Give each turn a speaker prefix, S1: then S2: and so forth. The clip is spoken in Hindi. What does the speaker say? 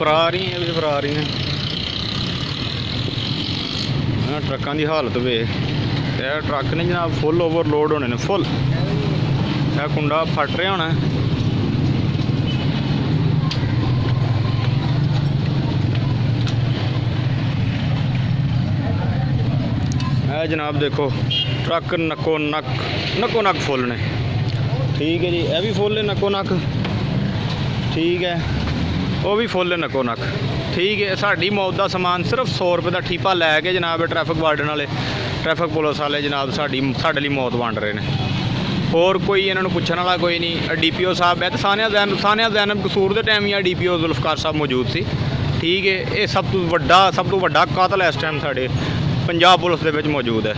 S1: फरार ही है, फरार ही है। ट्रकों की हालत वे, ट्रक ने जनाब फुल ओवरलोड होने ने, फुल। यह कुंडा फट रहा होना। है जनाब देखो ट्रक नक्को नक फुल ने। ठीक है जी, यह भी फुल है नक्को नक। ठीक है, वह भी फुल है नक्को नक। ठीक है, साड़ी मौत का समान सिर्फ 100 रुपये का ठीपा लैके जनाब ट्रैफिक वार्डन वाले, ट्रैफिक पुलिस वाले जनाब साढ़े लिए मौत वंड रहे हैं। होर कोई इन्होंने पूछने वाला कोई नहीं। DPO साहब है तो सानिया ज़ैनब कसूर के टाइम या DPO जुल्फकार साहब मौजूद सी। ठीक है, ये सब तो वड्डा कातल इस टाइम साढ़े पंजाब पुलिस के मौजूद है।